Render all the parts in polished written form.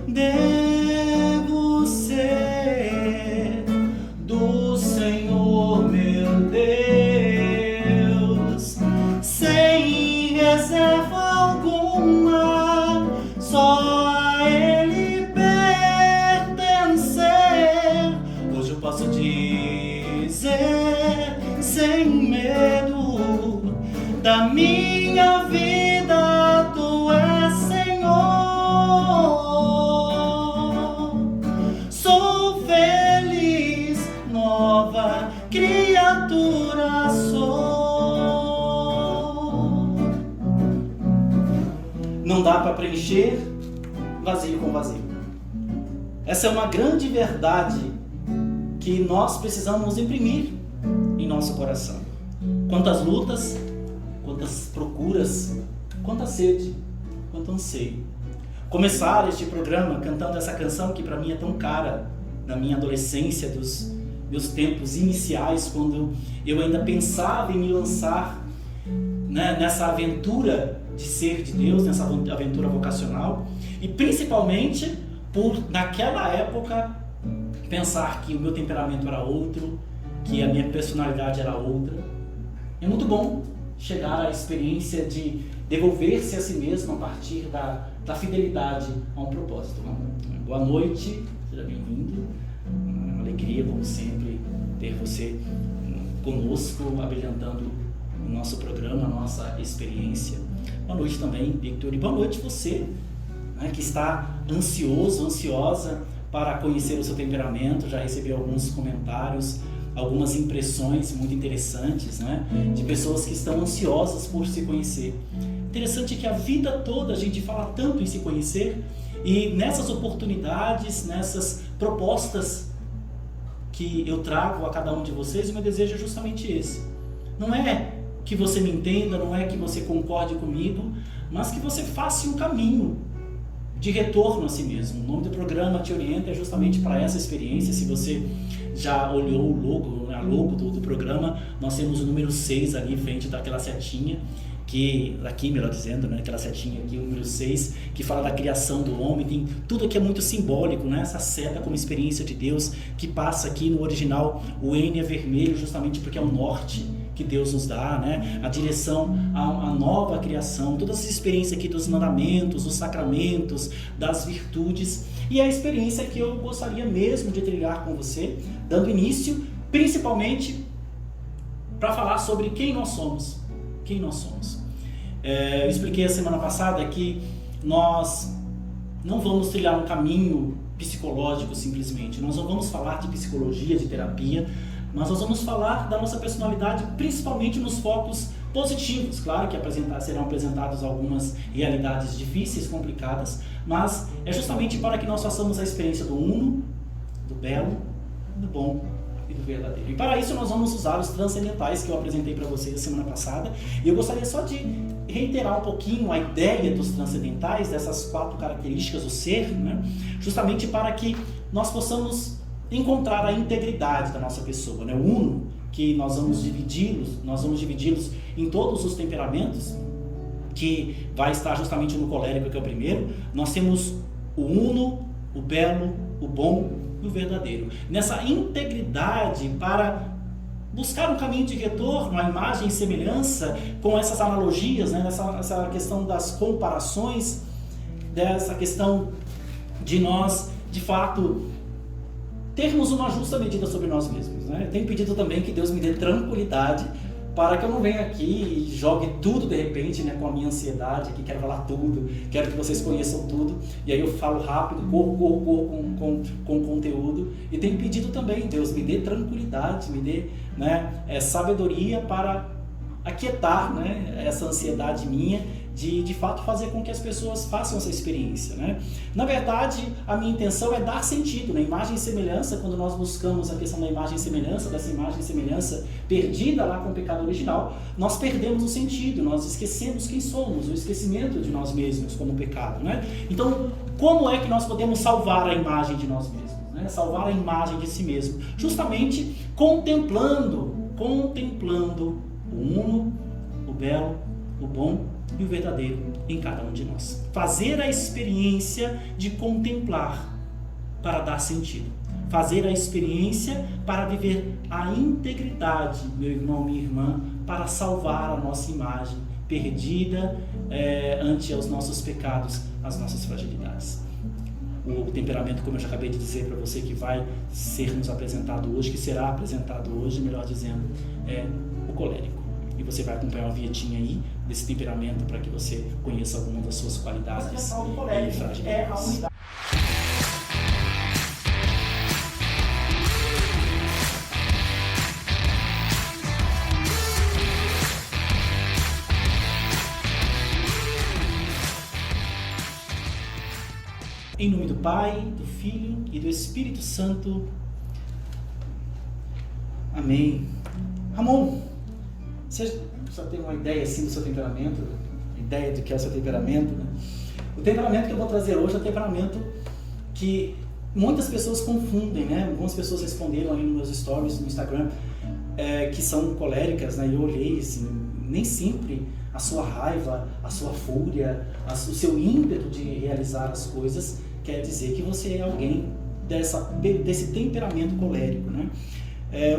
devo ser do Senhor meu Deus, sem reserva alguma, só a Ele pertencer. Hoje eu posso dizer sem medo da minha vida, Tu és Senhor. Sou feliz, nova criatura sou. Não dá para preencher vazio com vazio. Essa é uma grande verdade que nós precisamos imprimir em nosso coração. Quantas lutas, quantas procuras, quanta sede, quanto anseio. Começar este programa cantando essa canção que para mim é tão cara, na minha adolescência, dos meus tempos iniciais, quando eu ainda pensava em me lançar, né, nessa aventura de ser de Deus, nessa aventura vocacional, e principalmente por, naquela época, pensar que o meu temperamento era outro, que a minha personalidade era outra. É muito bom chegar à experiência de devolver-se a si mesmo a partir da fidelidade a um propósito. Boa noite, seja bem-vindo. Uma alegria, como sempre, ter você conosco, abrilhantando o nosso programa, a nossa experiência. Boa noite também, Victor, e boa noite você, né, que está ansioso, ansiosa para conhecer o seu temperamento. Já recebi alguns comentários, algumas impressões muito interessantes, né, de pessoas que estão ansiosas por se conhecer. Interessante que a vida toda a gente fala tanto em se conhecer, e nessas oportunidades, nessas propostas que eu trago a cada um de vocês, o meu desejo é justamente esse. Não é que você me entenda, não é que você concorde comigo, mas que você faça um caminho de retorno a si mesmo. O nome do programa Te Orienta é justamente para essa experiência. Se você já olhou o logo, a logo do programa, nós temos o número 6 ali em frente daquela setinha, que, aqui melhor dizendo, né, aquela setinha aqui, o número 6, que fala da criação do homem. Tem tudo aqui é muito simbólico, né? Essa seta como experiência de Deus, que passa aqui no original, o N é vermelho justamente porque é o norte que Deus nos dá, né? A direção à nova criação, todas as experiências aqui dos mandamentos, dos sacramentos, das virtudes, e a experiência que eu gostaria mesmo de trilhar com você, dando início principalmente para falar sobre quem nós somos. Quem nós somos. Eu expliquei a semana passada que nós não vamos trilhar um caminho psicológico simplesmente, nós não vamos falar de psicologia, de terapia, mas nós vamos falar da nossa personalidade principalmente nos focos positivos. Claro que serão apresentadas algumas realidades difíceis, complicadas, mas é justamente para que nós façamos a experiência do uno, do belo, do bom e do verdadeiro. E para isso nós vamos usar os transcendentais que eu apresentei para vocês a semana passada, e eu gostaria só de reiterar um pouquinho a ideia dos transcendentais, dessas 4 características do ser, né? Justamente para que nós possamos encontrar a integridade da nossa pessoa, né? O uno, que nós vamos dividi-los em todos os temperamentos, que vai estar justamente no colérico, que é o primeiro. Nós temos o uno, o belo, o bom e o verdadeiro. Nessa integridade, para buscar um caminho de retorno à imagem e semelhança, com essas analogias, né? Essa questão das comparações, dessa questão de nós, de fato, termos uma justa medida sobre nós mesmos, né? Eu tenho pedido também que Deus me dê tranquilidade para que eu não venha aqui e jogue tudo de repente, né, com a minha ansiedade, que quero falar tudo, quero que vocês conheçam tudo, e aí eu falo rápido, corro com conteúdo, e tenho pedido também, Deus me dê tranquilidade, me dê, né, sabedoria para aquietar, né, essa ansiedade minha, de fato fazer com que as pessoas façam essa experiência, né? Na verdade, a minha intenção é dar sentido, né? Imagem e semelhança, quando nós buscamos a questão da imagem e semelhança, dessa imagem e semelhança perdida lá com o pecado original, nós perdemos o sentido, nós esquecemos quem somos, o esquecimento de nós mesmos como pecado, né? Então, como é que nós podemos salvar a imagem de nós mesmos, né? Salvar a imagem de si mesmo? Justamente contemplando o uno, o belo, o bom e o verdadeiro em cada um de nós. Fazer a experiência de contemplar para dar sentido. Fazer a experiência para viver a integridade, meu irmão, minha irmã, para salvar a nossa imagem perdida ante os nossos pecados, as nossas fragilidades. O temperamento, como eu já acabei de dizer para você, que vai ser nos apresentado hoje, que será apresentado hoje, melhor dizendo, é o colérico. E você vai acompanhar uma vinhetinha aí desse temperamento para que você conheça algumas das suas qualidades e fragilidades. Em nome do Pai, do Filho e do Espírito Santo. Amém. Ramon, você já tem uma ideia assim do seu temperamento? Ideia do que é o seu temperamento, né? O temperamento que eu vou trazer hoje é o temperamento que muitas pessoas confundem, né? Algumas pessoas responderam ali nos meus stories no Instagram que são coléricas, né? E eu olhei assim, nem sempre a sua raiva, a sua fúria, o seu ímpeto de realizar as coisas quer dizer que você é alguém desse temperamento colérico, né?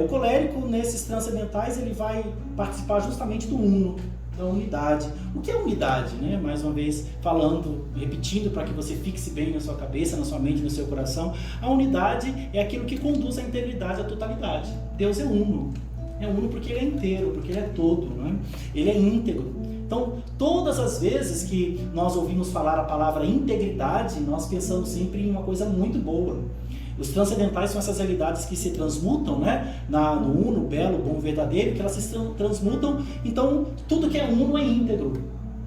O colérico, nesses transcendentais, ele vai participar justamente do uno, da unidade. O que é unidade, né? Mais uma vez, falando, repetindo para que você fixe bem na sua cabeça, na sua mente, no seu coração, a unidade é aquilo que conduz à integridade, à totalidade. Deus é uno. É uno porque ele é inteiro, porque ele é todo, né? Ele é íntegro. Então, todas as vezes que nós ouvimos falar a palavra integridade, nós pensamos sempre em uma coisa muito boa. Os transcendentais são essas realidades que se transmutam, né? No uno, belo, bom, verdadeiro, que elas se transmutam. Então, tudo que é uno é íntegro.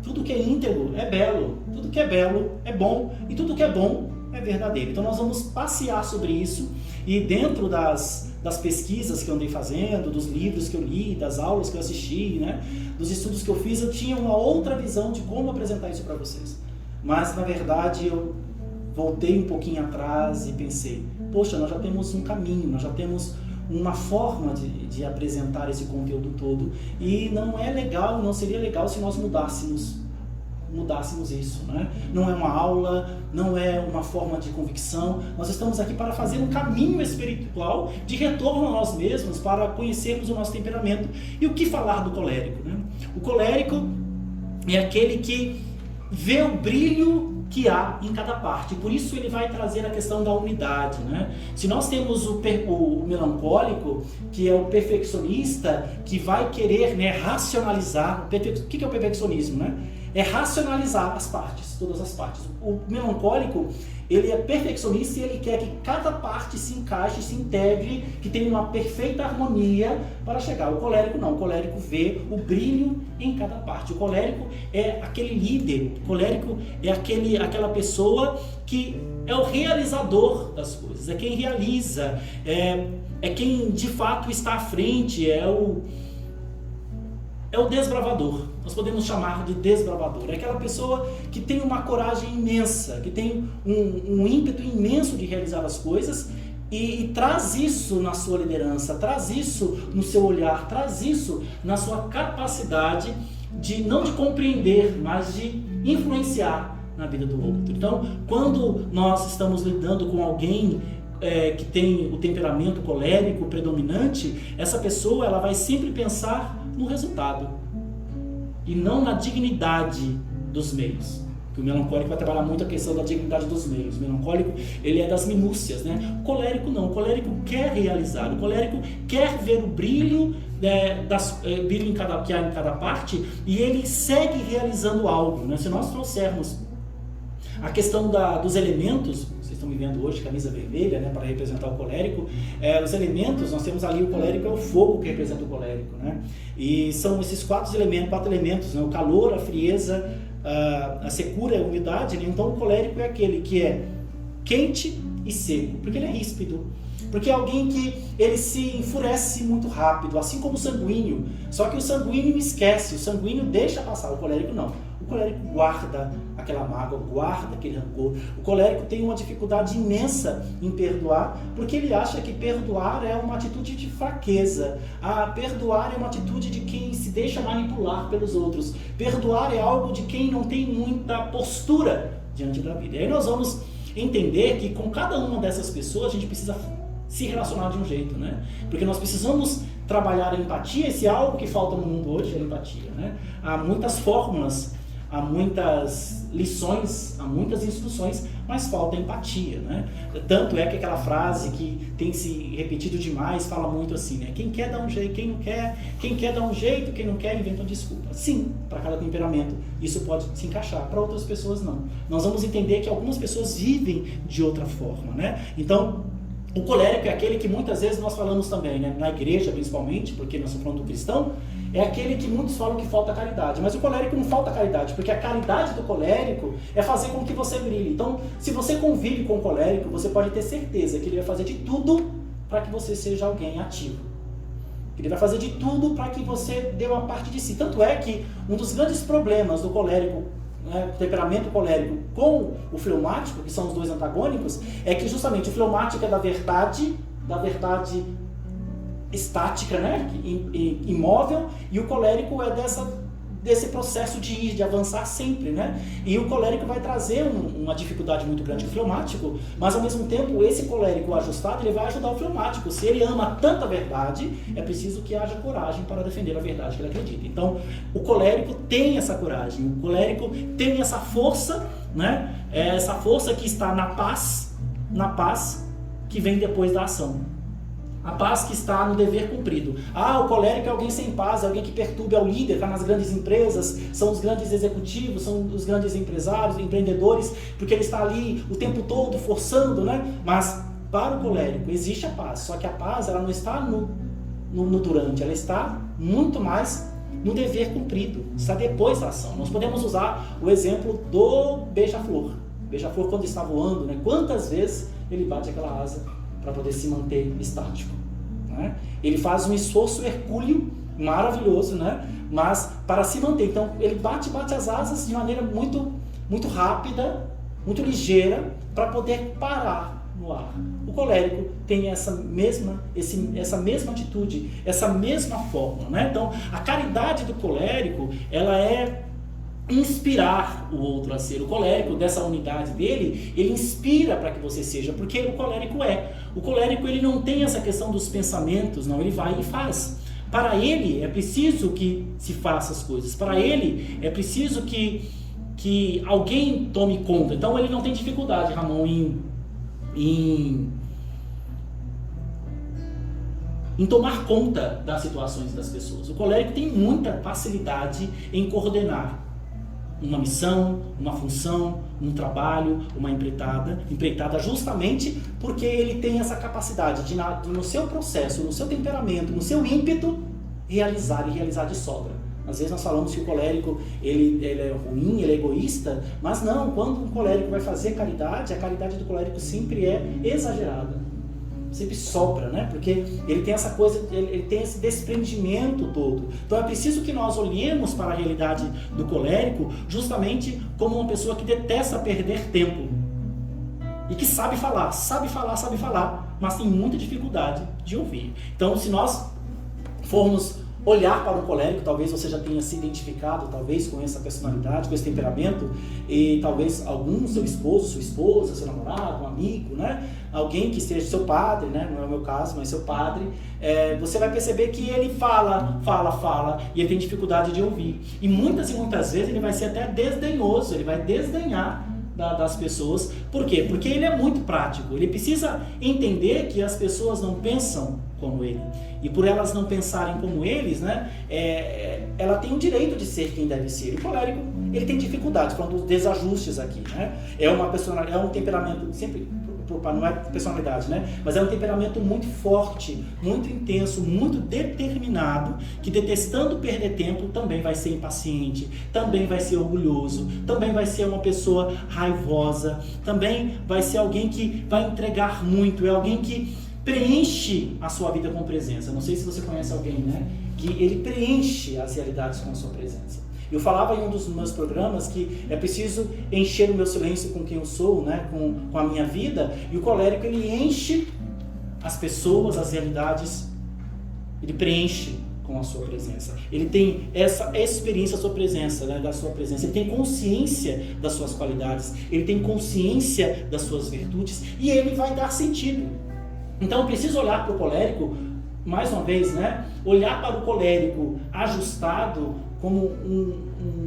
Tudo que é íntegro é belo. Tudo que é belo é bom. E tudo que é bom é verdadeiro. Então, nós vamos passear sobre isso. E dentro das pesquisas que eu andei fazendo, dos livros que eu li, das aulas que eu assisti, né? Dos estudos que eu fiz, eu tinha uma outra visão de como apresentar isso para vocês. Mas, na verdade, eu voltei um pouquinho atrás e pensei, poxa, nós já temos um caminho, nós já temos uma forma de apresentar esse conteúdo todo e não é legal, não seria legal se nós mudássemos isso, né? Não é uma aula, não é uma forma de convicção, nós estamos aqui para fazer um caminho espiritual de retorno a nós mesmos, para conhecermos o nosso temperamento. E o que falar do colérico, né? O colérico é aquele que vê o brilho que há em cada parte, por isso ele vai trazer a questão da unidade, né? Se nós temos o melancólico, que é o perfeccionista, que vai querer, né, racionalizar. O que é o perfeccionismo, né? É racionalizar as partes, todas as partes. O melancólico, ele é perfeccionista e ele quer que cada parte se encaixe, se integre, que tenha uma perfeita harmonia para chegar. O colérico não, o colérico vê o brilho em cada parte. O colérico é aquele líder, o colérico é aquela pessoa que é o realizador das coisas, é quem realiza, é quem de fato está à frente, é o desbravador. Nós podemos chamar de desbravador. É aquela pessoa que tem uma coragem imensa, que tem um ímpeto imenso de realizar as coisas e traz isso na sua liderança, traz isso no seu olhar, traz isso na sua capacidade não de compreender, mas de influenciar na vida do outro. Então, quando nós estamos lidando com alguém que tem o temperamento colérico predominante, essa pessoa ela vai sempre pensar no resultado e não na dignidade dos meios. Porque o melancólico vai trabalhar muito a questão da dignidade dos meios. O melancólico, ele é das minúcias, né? O colérico não. O colérico quer realizar. O colérico quer ver o brilho, brilho que há em cada parte, e ele segue realizando algo, né? Se nós trouxermos a questão dos elementos, vocês estão me vendo hoje, camisa vermelha, né, para representar o colérico. Os elementos, nós temos ali o colérico, é o fogo que representa o colérico, né? E são esses quatro elementos, né? O calor, a frieza, a secura, a umidade, né? Então o colérico é aquele que é quente e seco, porque ele é ríspido. Porque é alguém que ele se enfurece muito rápido, assim como o sanguíneo. Só que o sanguíneo esquece, o sanguíneo deixa passar, o colérico não. O colérico guarda aquela mágoa, guarda aquele rancor. O colérico tem uma dificuldade imensa em perdoar, porque ele acha que perdoar é uma atitude de fraqueza. Perdoar é uma atitude de quem se deixa manipular pelos outros. Perdoar é algo de quem não tem muita postura diante da vida. E aí nós vamos entender que com cada uma dessas pessoas a gente precisa se relacionar de um jeito, né? Porque nós precisamos trabalhar a empatia. Esse é algo que falta no mundo hoje, é a empatia, né? Há muitas fórmulas, há muitas lições, há muitas instruções, mas falta empatia, né? Tanto é que aquela frase que tem se repetido demais fala muito assim, né? Quem quer dá um jeito, quem quer dá um jeito, quem não quer inventa uma desculpa. Sim, para cada temperamento isso pode se encaixar, para outras pessoas não. Nós vamos entender que algumas pessoas vivem de outra forma, né? Então, o colérico é aquele que muitas vezes nós falamos também, né? Na igreja principalmente, porque nós estamos falando do cristão, é aquele que muitos falam que falta caridade, mas o colérico não falta caridade, porque a caridade do colérico é fazer com que você brilhe. Então, se você convive com o colérico, você pode ter certeza que ele vai fazer de tudo para que você seja alguém ativo. Ele vai fazer de tudo para que você dê uma parte de si. Tanto é que um dos grandes problemas do colérico, né, o temperamento colérico com o fleumático, que são os dois antagônicos, é que justamente o fleumático é da verdade estática, né, imóvel, e o colérico é desse processo de ir, de avançar sempre, né? E o colérico vai trazer uma dificuldade muito grande com o fleumático, mas ao mesmo tempo esse colérico ajustado, ele vai ajudar o fleumático. Se ele ama tanta verdade, é preciso que haja coragem para defender a verdade que ele acredita. Então, o colérico tem essa coragem, o colérico tem essa força, né? Essa força que está na paz que vem depois da ação. A paz que está no dever cumprido. O colérico é alguém sem paz, é alguém que perturba, é o líder, está nas grandes empresas, são os grandes executivos, são os grandes empresários, empreendedores, porque ele está ali o tempo todo forçando, né? Mas para o colérico existe a paz, só que a paz ela não está no durante, ela está muito mais no dever cumprido, está depois da ação. Nós podemos usar o exemplo do beija-flor. Beija-flor, quando está voando, né? Quantas vezes ele bate aquela asa para poder se manter estático, né? Ele faz um esforço hercúleo maravilhoso, né? Mas para se manter, então ele bate as asas de maneira muito, muito rápida, muito ligeira, para poder parar no ar. O colérico tem essa mesma atitude, essa mesma forma, né? Então a caridade do colérico, ela é inspirar o outro a ser. O colérico, dessa unidade dele, ele inspira para que você seja, porque o colérico ele não tem essa questão dos pensamentos, não, ele vai e faz. Para ele é preciso que se faça as coisas, para ele é preciso que alguém tome conta. Então ele não tem dificuldade, Ramon, em tomar conta das situações das pessoas. O colérico tem muita facilidade em coordenar uma missão, uma função, um trabalho, uma empreitada, justamente porque ele tem essa capacidade de, no seu processo, no seu temperamento, no seu ímpeto, realizar de sobra. Às vezes nós falamos que o colérico ele é ruim, ele é egoísta, mas não, quando um colérico vai fazer caridade, a caridade do colérico sempre é exagerada. Sempre sobra, né? Porque ele tem essa coisa, ele tem esse desprendimento todo. Então é preciso que nós olhemos para a realidade do colérico justamente como uma pessoa que detesta perder tempo e que sabe falar, mas tem muita dificuldade de ouvir. Então, se nós formos olhar para o colérico, talvez você já tenha se identificado talvez com essa personalidade, com esse temperamento, e talvez algum, seu esposo, sua esposa, seu namorado, um amigo, né? Alguém que seja seu padre, né? Não é o meu caso, mas seu padre, você vai perceber que ele fala, e ele tem dificuldade de ouvir. E muitas vezes ele vai ser até desdenhoso, ele vai desdenhar das pessoas. Por quê? Porque ele é muito prático, ele precisa entender que as pessoas não pensam como ele. E por elas não pensarem como eles, né, ela tem o direito de ser quem deve ser. O colérico, ele tem dificuldades, falando dos desajustes aqui, né? É um temperamento, sempre, não é personalidade, né? Mas é um temperamento muito forte, muito intenso, muito determinado, que detestando perder tempo, também vai ser impaciente, também vai ser orgulhoso, também vai ser uma pessoa raivosa, também vai ser alguém que vai entregar muito, é alguém que preenche a sua vida com presença. Não sei se você conhece alguém, né? Que ele preenche as realidades com a sua presença. Eu falava em um dos meus programas que é preciso encher o meu silêncio com quem eu sou, né? com a minha vida, e o colérico ele enche as pessoas, as realidades, ele preenche com a sua presença. Ele tem essa experiência da sua presença, né? Da sua presença. Ele tem consciência das suas qualidades, ele tem consciência das suas virtudes e ele vai dar sentido. Então eu preciso olhar para o colérico, mais uma vez, né? Olhar para o colérico ajustado como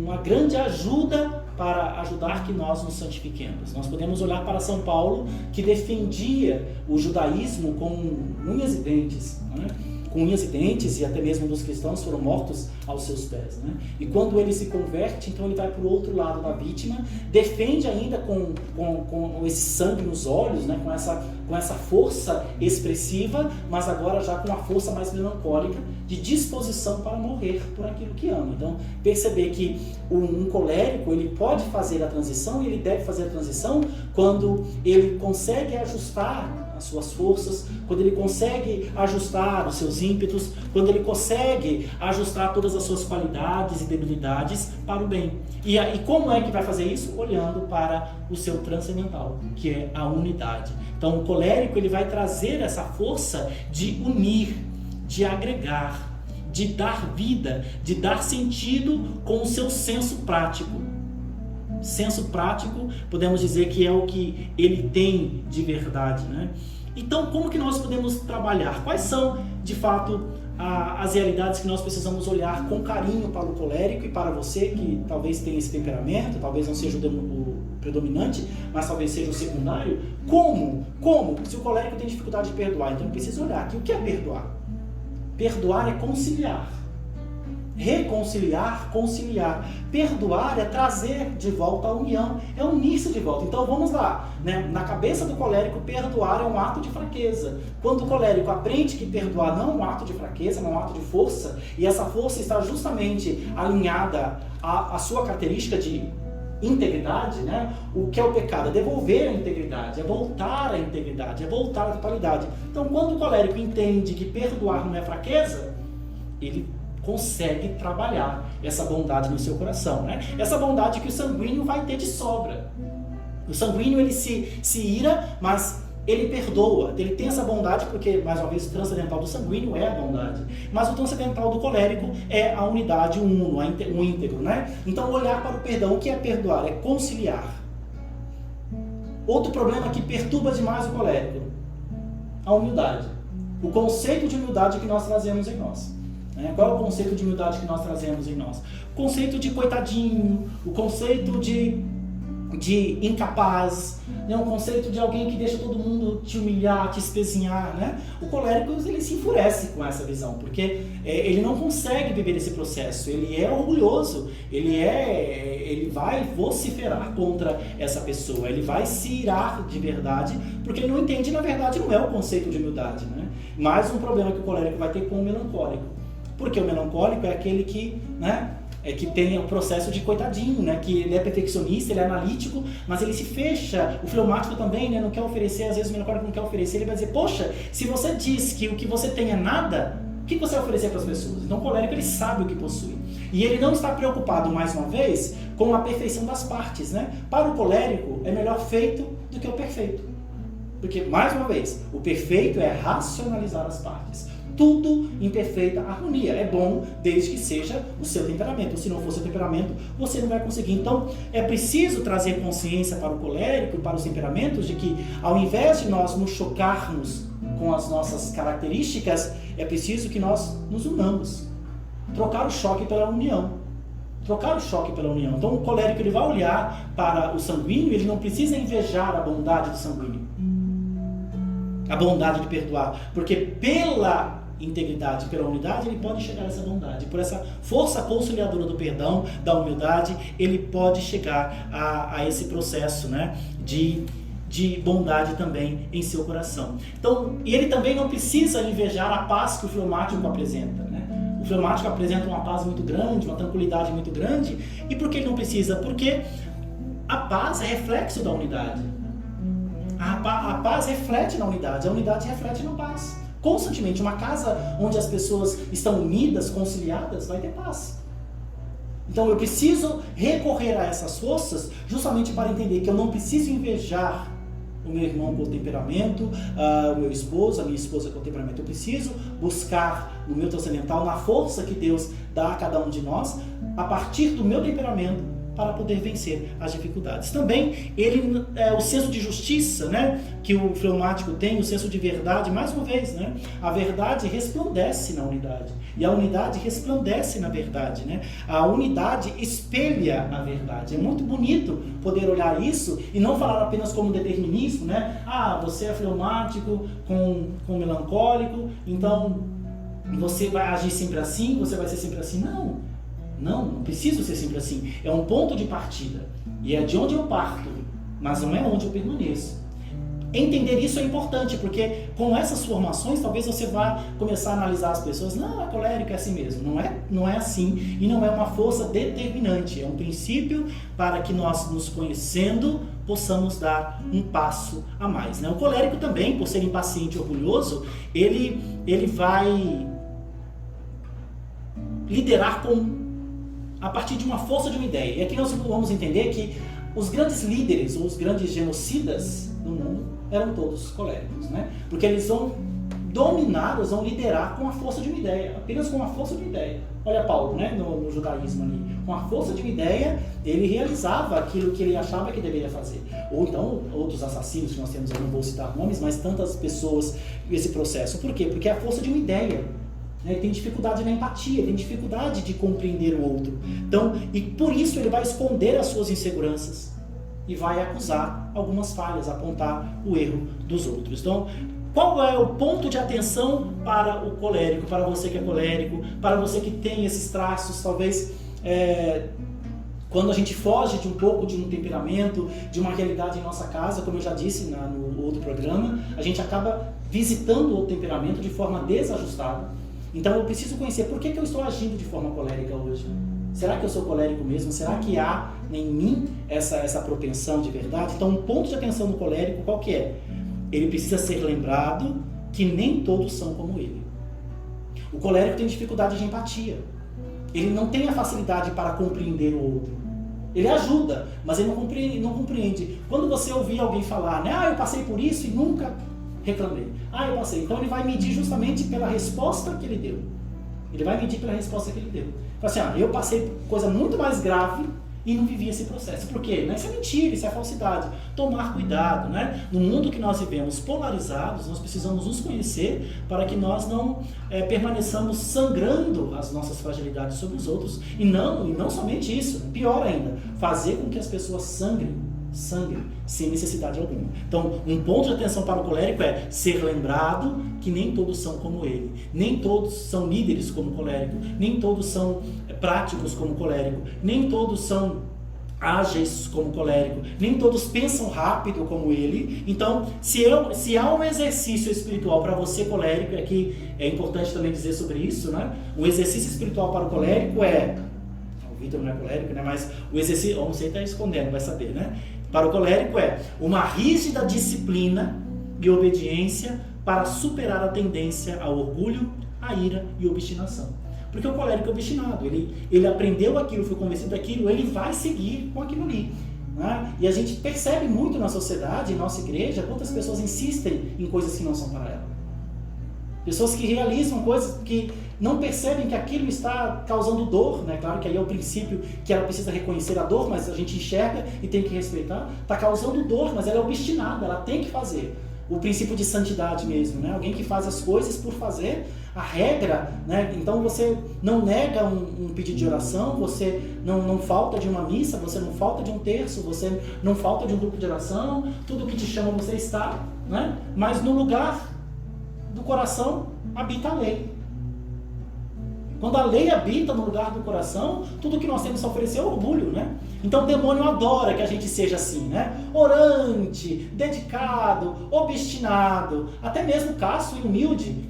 uma grande ajuda para ajudar que nós nos santifiquemos. Nós podemos olhar para São Paulo, que defendia o judaísmo com unhas e dentes, né? Com unhas e dentes, e até mesmo dos cristãos foram mortos aos seus pés, né? E quando ele se converte, então ele vai para o outro lado da vítima, defende ainda com esse sangue nos olhos, né? com essa força expressiva, mas agora já com uma força mais melancólica, de disposição para morrer por aquilo que ama. Então, perceber que um colérico, ele pode fazer a transição, e ele deve fazer a transição quando ele consegue ajustar as suas forças, quando ele consegue ajustar os seus ímpetos, quando ele consegue ajustar todas as suas qualidades e debilidades para o bem. E como é que vai fazer isso? Olhando para o seu transcendental, que é a unidade. Então o colérico ele vai trazer essa força de unir, de agregar, de dar vida, de dar sentido com o seu senso prático. Senso prático, podemos dizer que é o que ele tem de verdade, né? Então, como que nós podemos trabalhar? Quais são, de fato, as realidades que nós precisamos olhar com carinho para o colérico e para você, que talvez tenha esse temperamento, talvez não seja o predominante, mas talvez seja o secundário? Como? Se o colérico tem dificuldade de perdoar, então precisa olhar aqui. O que é perdoar? Perdoar é conciliar. Reconciliar, conciliar. Perdoar é trazer de volta a união, é unir-se de volta. Então vamos lá, né? Na cabeça do colérico, perdoar é um ato de fraqueza. Quando o colérico aprende que perdoar não é um ato de fraqueza, não é um ato de força, e essa força está justamente alinhada à sua característica de integridade, né? O que é o pecado? É devolver a integridade, é voltar à integridade, é voltar à totalidade. Então quando o colérico entende que perdoar não é fraqueza, ele consegue trabalhar essa bondade no seu coração, né? Essa bondade que o sanguíneo vai ter de sobra. O sanguíneo ele se ira, mas ele perdoa. Ele tem essa bondade porque, mais uma vez, o transcendental do sanguíneo é a bondade. Mas o transcendental do colérico é a unidade, o uno, o íntegro, né? Então, olhar para o perdão, o que é perdoar? É conciliar. Outro problema que perturba demais o colérico, a humildade. O conceito de humildade que nós trazemos em nós. Qual é o conceito de humildade que nós trazemos em nós? O conceito de coitadinho, o conceito de incapaz, né? O conceito de alguém que deixa todo mundo te humilhar, te espezinhar, né? O colérico ele se enfurece com essa visão, porque ele não consegue viver esse processo, ele é orgulhoso, ele vai vociferar contra essa pessoa, ele vai se irar de verdade, porque ele não entende, na verdade, não é o conceito de humildade, né? Mais um problema que o colérico vai ter com o melancólico. Porque o melancólico é aquele que, né, que tem o processo de coitadinho, né, que ele é perfeccionista, ele é analítico, mas ele se fecha. O fleumático também, né, não quer oferecer, às vezes o melancólico não quer oferecer, ele vai dizer, poxa, se você diz que o que você tem é nada, o que você vai oferecer para as pessoas? Então o colérico ele sabe o que possui. E ele não está preocupado, mais uma vez, com a perfeição das partes, né? Para o colérico é melhor feito do que o perfeito. Porque, mais uma vez, o perfeito é racionalizar as partes. Tudo em perfeita harmonia. É bom desde que seja o seu temperamento. Se não for seu temperamento, você não vai conseguir. Então, é preciso trazer consciência para o colérico e para os temperamentos de que, ao invés de nós nos chocarmos com as nossas características, é preciso que nós nos unamos. Trocar o choque pela união. Trocar o choque pela união. Então, o colérico ele vai olhar para o sanguíneo, ele não precisa invejar a bondade do sanguíneo. A bondade de perdoar. Porque pela integridade, pela unidade, ele pode chegar a essa bondade. Por essa força conciliadora do perdão, da humildade, ele pode chegar a esse processo, né, de bondade também em seu coração. Então, e ele também não precisa invejar a paz que o fleumático apresenta, né? O fleumático apresenta uma paz muito grande, uma tranquilidade muito grande. E por que ele não precisa? Porque a paz é reflexo da unidade. A paz reflete na unidade, a unidade reflete na paz. Constantemente, uma casa onde as pessoas estão unidas, conciliadas, vai ter paz. Então eu preciso recorrer a essas forças justamente para entender que eu não preciso invejar o meu irmão com temperamento, o meu esposo, a minha esposa com temperamento. Eu preciso buscar no meu transcendental, na força que Deus dá a cada um de nós, a partir do meu temperamento, para poder vencer as dificuldades. Também o senso de justiça, né, que o fleumático tem, o senso de verdade, mais uma vez, né, a verdade resplandece na unidade, e a unidade resplandece na verdade, né, a unidade espelha a verdade. É muito bonito poder olhar isso e não falar apenas como determinismo, né, você é fleumático com melancólico, então você vai agir sempre assim, você vai ser sempre assim. Não preciso ser sempre assim. É um ponto de partida. E é de onde eu parto, mas não é onde eu permaneço. Entender isso é importante, porque com essas formações, talvez você vá começar a analisar as pessoas. Não, é colérico, é assim mesmo. Não é assim, e não é uma força determinante. É um princípio para que nós, nos conhecendo, possamos dar um passo a mais, né? O colérico também, por ser impaciente e orgulhoso, ele vai liderar a partir de uma força de uma ideia. E aqui nós vamos entender que os grandes líderes, ou os grandes genocidas do mundo, eram todos coléricos, né? Porque eles vão dominar, eles vão liderar com a força de uma ideia, apenas com a força de uma ideia. Olha Paulo, né, no judaísmo ali, com a força de uma ideia, ele realizava aquilo que ele achava que deveria fazer. Ou então, outros assassinos que nós temos, eu não vou citar nomes, mas tantas pessoas, esse processo. Por quê? Porque é a força de uma ideia. Ele tem dificuldade na empatia, tem dificuldade de compreender o outro. Então, e por isso ele vai esconder as suas inseguranças e vai acusar algumas falhas, apontar o erro dos outros. Então, qual é o ponto de atenção para o colérico, para você que é colérico, para você que tem esses traços, talvez quando a gente foge de um pouco de um temperamento, de uma realidade em nossa casa, como eu já disse no outro programa, a gente acaba visitando o temperamento de forma desajustada. Então eu preciso conhecer por que eu estou agindo de forma colérica hoje. Será que eu sou colérico mesmo? Será que há em mim essa propensão de verdade? Então um ponto de atenção no colérico qual que é? Ele precisa ser lembrado que nem todos são como ele. O colérico tem dificuldade de empatia. Ele não tem a facilidade para compreender o outro. Ele ajuda, mas ele não compreende. Quando você ouvir alguém falar, né, eu passei por isso e nunca reclamei. Eu passei. Então ele vai medir justamente pela resposta que ele deu. Ele vai medir pela resposta que ele deu. Fala assim, eu passei por coisa muito mais grave e não vivi esse processo. Por quê? Isso é mentira, isso é falsidade. Tomar cuidado, né? No mundo que nós vivemos polarizados, nós precisamos nos conhecer para que nós não permaneçamos sangrando as nossas fragilidades sobre os outros. E não somente isso, pior ainda, fazer com que as pessoas sangrem sem necessidade alguma. Então, um ponto de atenção para o colérico é ser lembrado que nem todos são como ele, nem todos são líderes como colérico, nem todos são práticos como colérico, nem todos são ágeis como colérico, nem todos pensam rápido como ele. Então, se há um exercício espiritual para você colérico, aqui é importante também dizer sobre isso, né? Um exercício espiritual para o colérico o Vitor não é colérico, né? Mas o exercício, não sei, está escondendo, vai saber, né? Para o colérico uma rígida disciplina e obediência para superar a tendência ao orgulho, à ira e obstinação. Porque o colérico é obstinado, ele aprendeu aquilo, foi convencido daquilo, ele vai seguir com aquilo ali. Né? E a gente percebe muito na sociedade, em nossa igreja, quantas pessoas insistem em coisas que não são para ela. Pessoas que realizam coisas que não percebem que aquilo está causando dor, né? Claro que aí é o princípio que ela precisa reconhecer a dor, mas a gente enxerga e tem que respeitar. Está causando dor, mas ela é obstinada, ela tem que fazer. O princípio de santidade mesmo, né? Alguém que faz as coisas por fazer, a regra, né? Então você não nega um pedido de oração, você não falta de uma missa, você não falta de um terço, você não falta de um grupo de oração, tudo que te chama você está, né? Mas no lugar do coração habita a lei. Quando a lei habita no lugar do coração, tudo que nós temos a oferecer é orgulho, né? Então o demônio adora que a gente seja assim, né? Orante, dedicado, obstinado, até mesmo casto e humilde,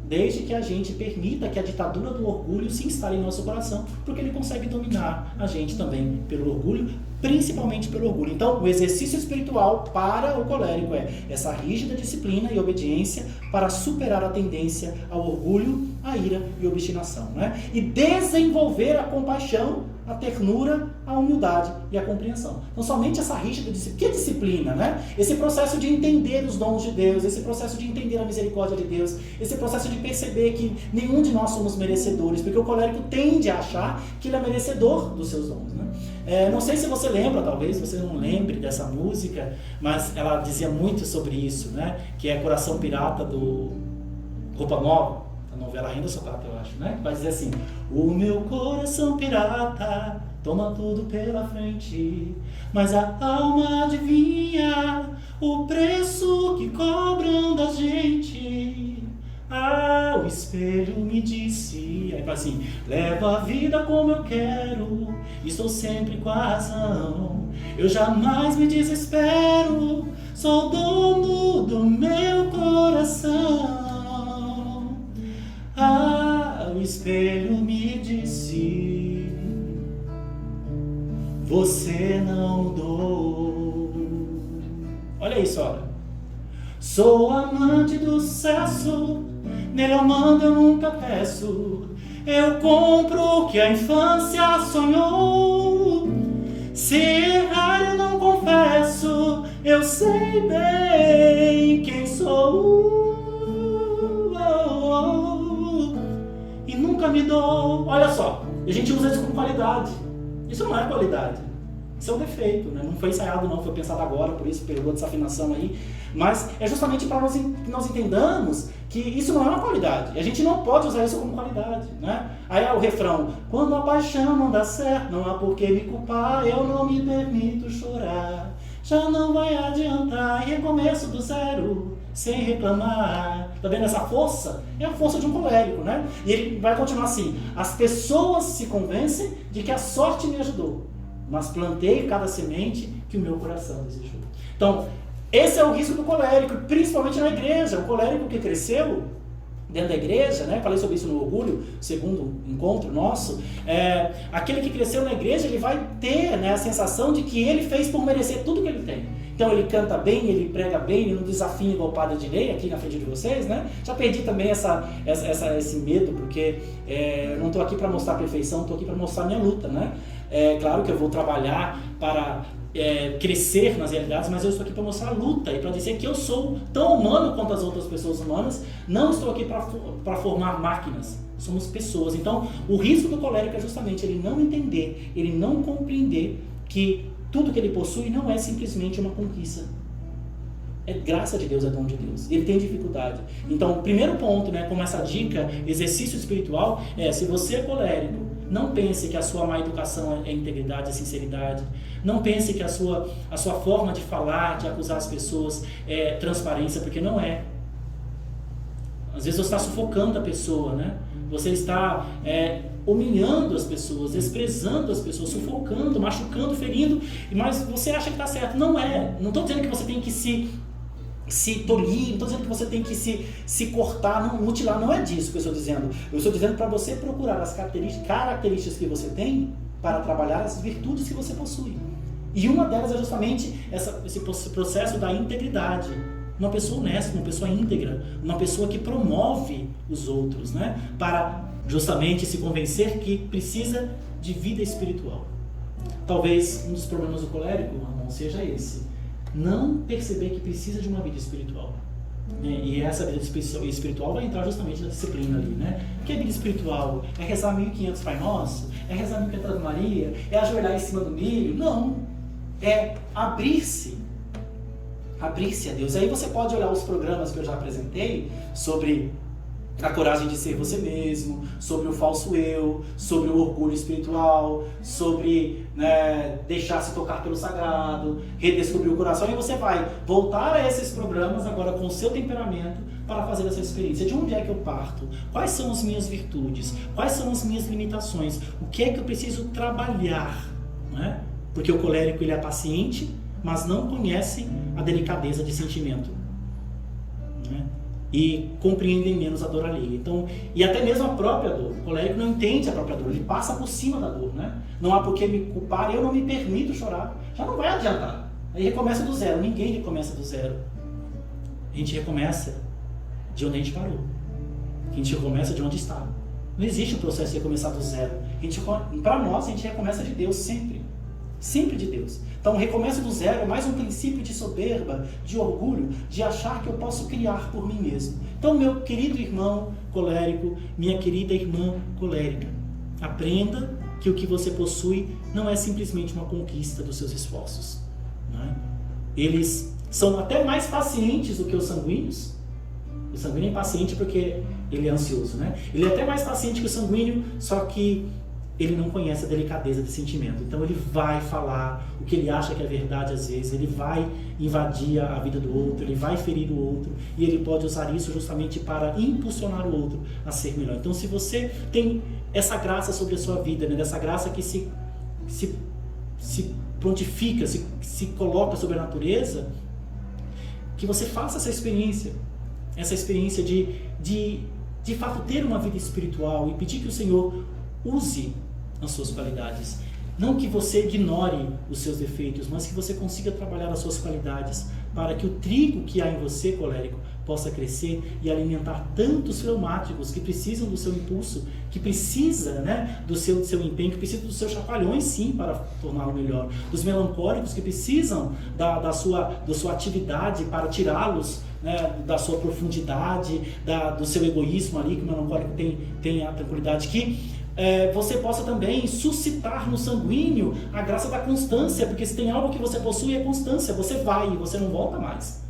desde que a gente permita que a ditadura do orgulho se instale em nosso coração, porque ele consegue dominar a gente também pelo orgulho, principalmente pelo orgulho. Então, o exercício espiritual para o colérico é essa rígida disciplina e obediência para superar a tendência ao orgulho, à ira e obstinação, né? E desenvolver a compaixão, a ternura, a humildade e a compreensão. Então, somente essa rígida disciplina. Que disciplina, né? Esse processo de entender os dons de Deus, esse processo de entender a misericórdia de Deus, esse processo de perceber que nenhum de nós somos merecedores, porque o colérico tende a achar que ele é merecedor dos seus dons, né? Não sei se você lembra, talvez você não lembre dessa música, mas ela dizia muito sobre isso, né? Que é Coração Pirata do Roupa Nova. A novela Renda Sucata, eu acho, né? Vai dizer assim: o meu coração pirata toma tudo pela frente, mas a alma adivinha o preço que cobram da gente. Ah, o espelho me disse, aí fala assim: leva a vida como eu quero, estou sempre com a razão, eu jamais me desespero, sou dono do meu coração. Ah, o espelho me disse, você não mudou. Olha isso, olha. Sou amante do sucesso, nele eu mando, eu nunca peço. Eu compro o que a infância sonhou. Se errar eu não confesso, eu sei bem quem sou. E nunca me dou. Olha só, a gente usa isso como qualidade. Isso não é qualidade, isso é um defeito, né? Não foi ensaiado não, foi pensado agora, por isso pegou a desafinação aí. Mas é justamente para que nós entendamos que isso não é uma qualidade. E a gente não pode usar isso como qualidade, né? Aí é o refrão: quando a paixão não dá certo, não há por que me culpar, eu não me permito chorar. Já não vai adiantar, e recomeço do zero, sem reclamar. Tá vendo essa força? É a força de um colérico, né? E ele vai continuar assim: as pessoas se convencem de que a sorte me ajudou, mas plantei cada semente que o meu coração desejou. Então, esse é o risco do colérico, principalmente na igreja. O colérico que cresceu dentro da igreja, né? Falei sobre isso no Orgulho, segundo encontro nosso. Aquele que cresceu na igreja, ele vai ter, né, a sensação de que ele fez por merecer tudo que ele tem. Então ele canta bem, ele prega bem, ele não desafina igual o padre Ednei aqui na frente de vocês, né? Já perdi também esse medo, porque eu não estou aqui para mostrar a perfeição, estou aqui para mostrar a minha luta, né? Claro que eu vou trabalhar para crescer nas realidades, mas eu estou aqui para mostrar a luta e para dizer que eu sou tão humano quanto as outras pessoas humanas. Não estou aqui para formar máquinas, somos pessoas. Então o risco do colérico é justamente ele não entender, ele não compreender que tudo que ele possui não é simplesmente uma conquista. É graça de Deus, é dom de Deus. Ele tem dificuldade. Então, o primeiro ponto, né, como essa dica, exercício espiritual, se você é colérico, não pense que a sua má educação é integridade, é sinceridade. Não pense que a sua forma de falar, de acusar as pessoas é transparência, porque não é. Às vezes você está sufocando a pessoa, né? Você está humilhando as pessoas, desprezando as pessoas, sufocando, machucando, ferindo, mas você acha que está certo. Não é. Não estou dizendo que você tem que se tolir, não estou dizendo que você tem que se cortar, não, mutilar, não é disso que eu estou dizendo. Eu estou dizendo para você procurar as características que você tem para trabalhar as virtudes que você possui. E uma delas é justamente esse processo da integridade. Uma pessoa honesta, uma pessoa íntegra, uma pessoa que promove os outros, né? Para justamente se convencer que precisa de vida espiritual. Talvez um dos problemas do colérico, irmão, seja esse: não perceber que precisa de uma vida espiritual. E essa vida espiritual vai entrar justamente na disciplina ali, né? O que é vida espiritual? É rezar 1500 Pai Nosso? É rezar 1000 Ave Maria? É ajoelhar em cima do milho? Não. É abrir-se a Deus. Aí você pode olhar os programas que eu já apresentei sobre a coragem de ser você mesmo, sobre o falso eu, sobre o orgulho espiritual, sobre, né, deixar-se tocar pelo sagrado, redescobrir o coração. E você vai voltar a esses programas agora com o seu temperamento para fazer essa experiência. De onde é que eu parto? Quais são as minhas virtudes? Quais são as minhas limitações? O que é que eu preciso trabalhar? Né? Porque o colérico ele é paciente, mas não conhece a delicadeza de sentimento. Né? e compreendem menos a dor alheia. Então, e até mesmo a própria dor. O colérico não entende a própria dor, ele passa por cima da dor, né? Não há por que me culpar, eu não me permito chorar. Já não vai adiantar. Aí recomeça do zero, ninguém recomeça do zero. A gente recomeça de onde a gente parou. A gente recomeça de onde está. Não existe o processo de recomeçar do zero. Para nós, a gente recomeça de Deus sempre. Sempre de Deus. Então, o recomeço do zero é mais um princípio de soberba, de orgulho, de achar que eu posso criar por mim mesmo. Então, meu querido irmão colérico, minha querida irmã colérica, aprenda que o que você possui não é simplesmente uma conquista dos seus esforços. Né? Eles são até mais pacientes do que os sanguíneos. O sanguíneo é impaciente porque ele é ansioso, né? Ele é até mais paciente que o sanguíneo, só que ele não conhece a delicadeza de sentimento. Então ele vai falar o que ele acha que é verdade às vezes, ele vai invadir a vida do outro, ele vai ferir o outro, e ele pode usar isso justamente para impulsionar o outro a ser melhor. Então, se você tem essa graça sobre a sua vida, né? Dessa graça que se prontifica, se coloca sobre a natureza, que você faça essa experiência de fato ter uma vida espiritual e pedir que o Senhor use as suas qualidades. Não que você ignore os seus defeitos, mas que você consiga trabalhar as suas qualidades para que o trigo que há em você, colérico, possa crescer e alimentar tantos fleumáticos que precisam do seu impulso, que precisa, né, do seu empenho, que precisa dos seus chacoalhões, sim, para torná-lo melhor. Dos melancólicos que precisam da sua atividade para tirá-los, né, da sua profundidade, do seu egoísmo ali, que o melancólico tem a tranquilidade, que você possa também suscitar no sanguíneo a graça da constância, porque se tem algo que você possui é constância. Você vai e você não volta mais.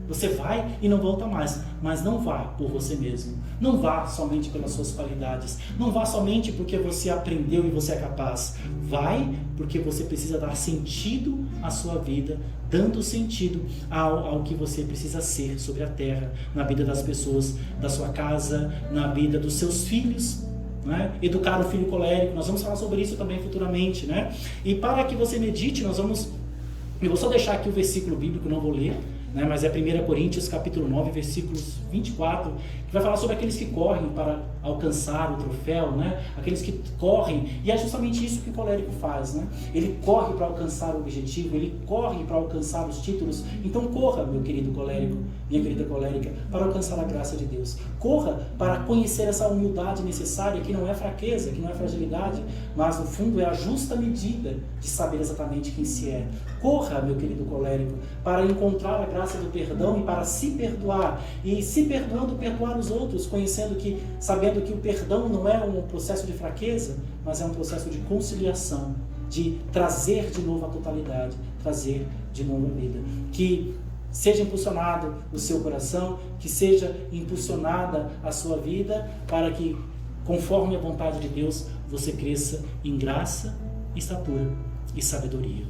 Você vai e não volta mais, mas não vá por você mesmo. Não vá somente pelas suas qualidades. Não vá somente porque você aprendeu e você é capaz. Vai porque você precisa dar sentido à sua vida, dando sentido ao que você precisa ser sobre a terra, na vida das pessoas da sua casa, na vida dos seus filhos. Né? Educar o filho colérico, nós vamos falar sobre isso também futuramente, né? E para que você medite, eu vou só deixar aqui o versículo bíblico, não vou ler, né? Mas é 1 Coríntios capítulo 9, versículos 24, que vai falar sobre aqueles que correm para alcançar o troféu, né? Aqueles que correm, e é justamente isso que o colérico faz, né? Ele corre para alcançar o objetivo, ele corre para alcançar os títulos. Então corra, meu querido colérico, minha querida colérica, para alcançar a graça de Deus. Corra para conhecer essa humildade necessária, que não é fraqueza, que não é fragilidade, mas no fundo é a justa medida de saber exatamente quem se é. Corra, meu querido colérico, para encontrar a graça do perdão e para se perdoar, e se perdoando, perdoar os outros, sabendo que o perdão não é um processo de fraqueza, mas é um processo de conciliação, de trazer de novo a totalidade, trazer de novo a vida. Que seja impulsionado o seu coração, que seja impulsionada a sua vida, para que, conforme a vontade de Deus, você cresça em graça, estatura e sabedoria.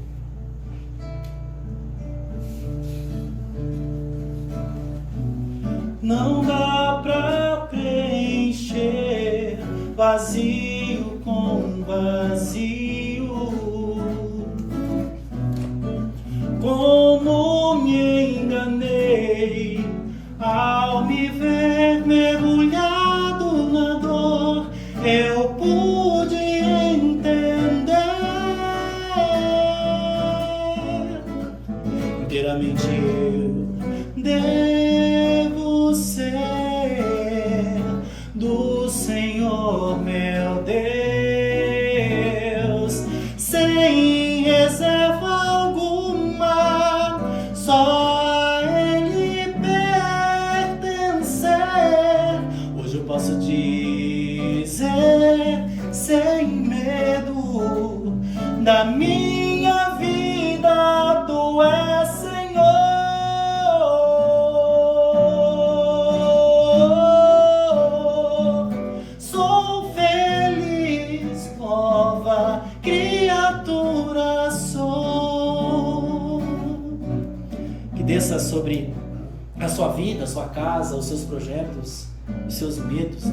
Não dá pra preencher vazio com vazio. Como me enganei ao me ver mergulhado na dor, eu pude entender inteiramente eu devo ser do Senhor meu Deus, sem reserva alguma, só a Ele pertencer. Hoje eu posso dizer sem medo, da minha vida tu és Senhor. Sou feliz, nova criatura sou. Que desça sobre a sua vida, a sua casa, os seus projetos, os seus medos,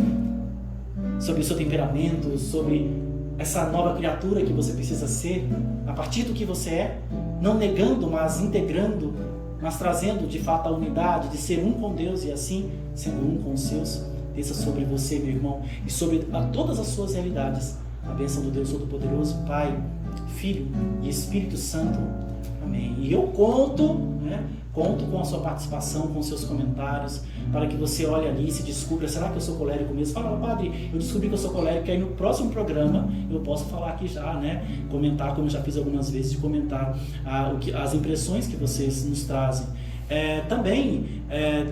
sobre o seu temperamento, sobre essa nova criatura que você precisa ser, a partir do que você é, não negando, mas integrando mas trazendo de fato a unidade de ser um com Deus e assim sendo um com os seus. Desça sobre você, meu irmão, e sobre todas as suas realidades a bênção do Deus Todo-Poderoso, Pai, Filho e Espírito Santo. Amém. E eu conto com a sua participação, com os seus comentários, para que você olhe ali e se descubra, será que eu sou colérico mesmo? Fala, padre, eu descobri que eu sou colérico, e aí no próximo programa eu posso falar aqui já, comentar, como eu já fiz algumas vezes, de comentar as impressões que vocês nos trazem. Também,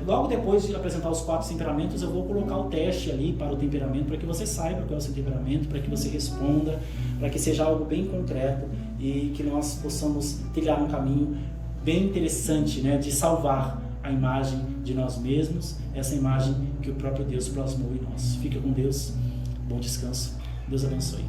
logo depois de apresentar os 4 temperamentos, eu vou colocar o teste ali para o temperamento, para que você saiba qual é o seu temperamento, para que você responda, para que seja algo bem concreto e que nós possamos trilhar um caminho bem interessante, de salvar a imagem de nós mesmos, essa imagem que o próprio Deus plasmou em nós. Fica com Deus, bom descanso, Deus abençoe.